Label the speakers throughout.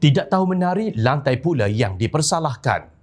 Speaker 1: Tidak tahu menari, lantai pula yang dipersalahkan.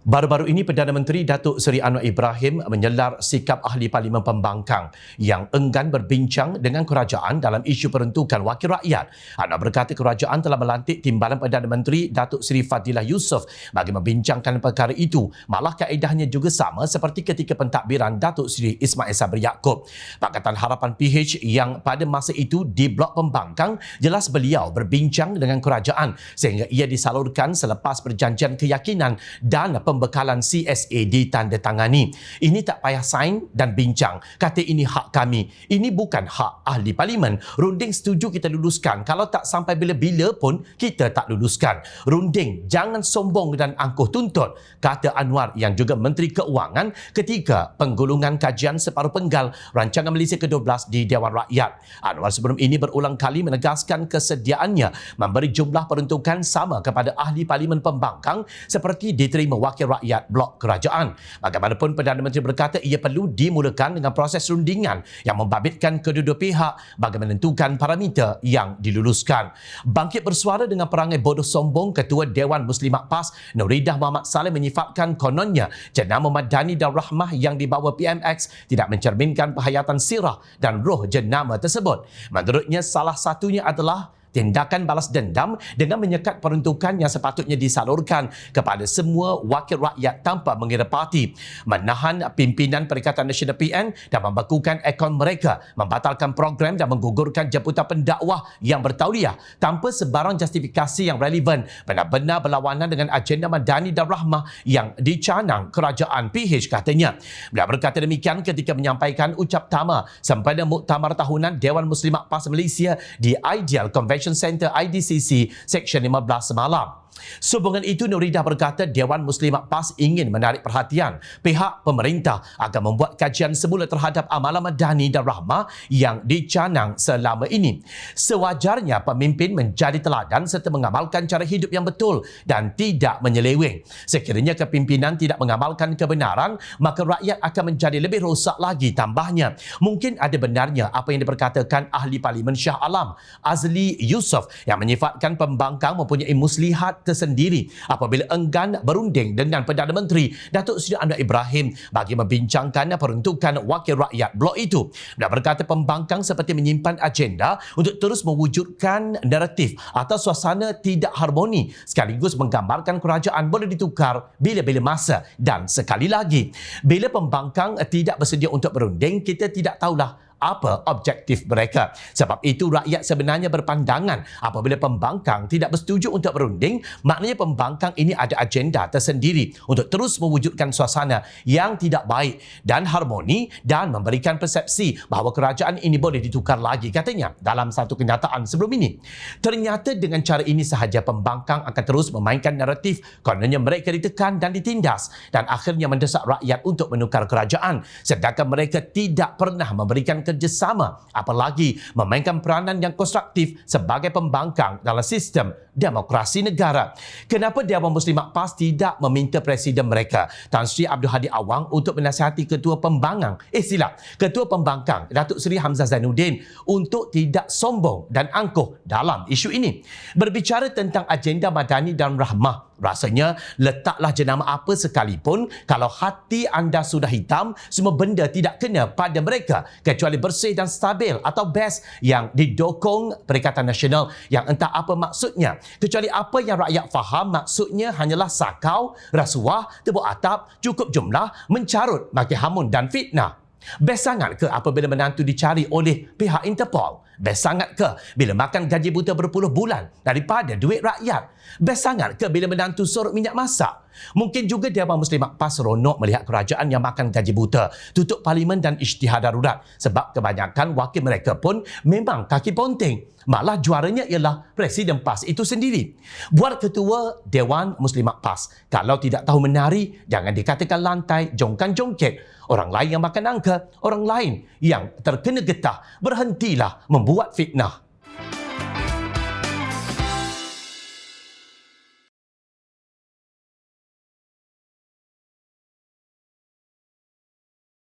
Speaker 1: Baru-baru ini Perdana Menteri Datuk Seri Anwar Ibrahim menyelar sikap ahli Parlimen Pembangkang yang enggan berbincang dengan kerajaan dalam isu peruntukan wakil rakyat. Anwar berkata kerajaan telah melantik Timbalan Perdana Menteri Datuk Seri Fadilah Yusof bagi membincangkan perkara itu. Malah kaedahnya juga sama seperti ketika pentadbiran Datuk Seri Ismail Sabri Yaakob. Pakatan Harapan PH yang pada masa itu di Blok Pembangkang, jelas beliau berbincang dengan kerajaan sehingga ia disalurkan selepas perjanjian keyakinan dan pembekalan CSA ditandatangani. Ini tak payah sign dan bincang. Kata ini hak kami. Ini bukan hak ahli parlimen. Runding setuju kita luluskan. Kalau tak sampai bila-bila pun kita tak luluskan. Runding jangan sombong dan angkuh tuntut, kata Anwar yang juga Menteri Keuangan ketika penggulungan kajian separuh penggal Rancangan Malaysia ke-12 di Dewan Rakyat. Anwar sebelum ini berulang kali menegaskan kesediaannya memberi jumlah peruntukan sama kepada ahli parlimen pembangkang seperti diterima wakil rakyat blok kerajaan. Bagaimanapun Perdana Menteri berkata ia perlu dimulakan dengan proses rundingan yang membabitkan kedua-dua pihak bagi menentukan parameter yang diluluskan. Bangkit bersuara dengan perangai bodoh sombong, Ketua Dewan Muslimat PAS Nuridah Muhammad Saleh menyifatkan kononnya jenama Madani dan Rahmah yang dibawa PMX tidak mencerminkan penghayatan sirah dan roh jenama tersebut. Menurutnya salah satunya adalah tindakan balas dendam dengan menyekat peruntukan yang sepatutnya disalurkan kepada semua wakil rakyat tanpa mengira parti, menahan pimpinan Perikatan Nasional PN dan membekukan akaun mereka, membatalkan program dan menggugurkan jemputan pendakwah yang bertauliah tanpa sebarang justifikasi yang relevan, benar-benar berlawanan dengan agenda Madani dan Rahmah yang dicanang kerajaan PH, katanya. Beliau berkata demikian ketika menyampaikan ucap tama sempena Muktamar Tahunan Dewan Muslimat PAS Malaysia di Ideal Convention Center IDCC Seksyen 15 semalam. Sehubungan itu, Nuridah berkata Dewan Muslimat PAS ingin menarik perhatian pihak pemerintah agar membuat kajian semula terhadap amalan Madani dan Rahmah yang dicanang selama ini. Sewajarnya pemimpin menjadi teladan serta mengamalkan cara hidup yang betul dan tidak menyeleweng. Sekiranya kepimpinan tidak mengamalkan kebenaran, maka rakyat akan menjadi lebih rosak lagi, tambahnya. Mungkin ada benarnya apa yang diperkatakan ahli Parlimen Shah Alam Azli Yusof yang menyifatkan pembangkang mempunyai muslihat tersendiri apabila enggan berunding dengan Perdana Menteri Datuk Seri Anwar Ibrahim bagi membincangkan peruntukan wakil rakyat blok itu. Dia berkata pembangkang seperti menyimpan agenda untuk terus mewujudkan naratif atau suasana tidak harmoni sekaligus menggambarkan kerajaan boleh ditukar bila-bila masa. Dan sekali lagi, bila pembangkang tidak bersedia untuk berunding, kita tidak tahulah apa objektif mereka. Sebab itu rakyat sebenarnya berpandangan apabila pembangkang tidak bersetuju untuk berunding, maknanya pembangkang ini ada agenda tersendiri untuk terus mewujudkan suasana yang tidak baik dan harmoni dan memberikan persepsi bahawa kerajaan ini boleh ditukar lagi, katanya dalam satu kenyataan sebelum ini. Ternyata dengan cara ini sahaja pembangkang akan terus memainkan naratif kononnya mereka ditekan dan ditindas dan akhirnya mendesak rakyat untuk menukar kerajaan, sedangkan mereka tidak pernah memberikan kerjasama, apalagi memainkan peranan yang konstruktif sebagai pembangkang dalam sistem demokrasi negara. Kenapa Dewan Muslimat PAS tidak meminta Presiden mereka, Tan Sri Abdul Hadi Awang, untuk menasihati Ketua Ketua Pembangkang Datuk Seri Hamzah Zainuddin untuk tidak sombong dan angkuh dalam isu ini. Berbicara tentang agenda Madani dan Rahmah, rasanya letaklah jenama apa sekalipun, kalau hati anda sudah hitam, semua benda tidak kena pada mereka kecuali bersih dan stabil atau best yang didokong Perikatan Nasional yang entah apa maksudnya. Kecuali apa yang rakyat faham maksudnya hanyalah sakau, rasuah, tepuk atap, cukup jumlah, mencarut, maki hamun dan fitnah. Best sangat ke apabila menantu dicari oleh pihak Interpol? Best sangat ke bila makan gaji buta berpuluh bulan daripada duit rakyat? Best sangat ke bila menantu sorok minyak masak? Mungkin juga Dewan Muslimat PAS seronok melihat kerajaan yang makan gaji buta, tutup parlimen dan isytihar darurat sebab kebanyakan wakil mereka pun memang kaki ponteng. Malah juaranya ialah Presiden PAS itu sendiri. Buat Ketua Dewan Muslimat PAS, kalau tidak tahu menari, jangan dikatakan lantai, jongkan-jongket. Orang lain yang makan angka, orang lain yang terkena getah, berhentilah membuat fitnah.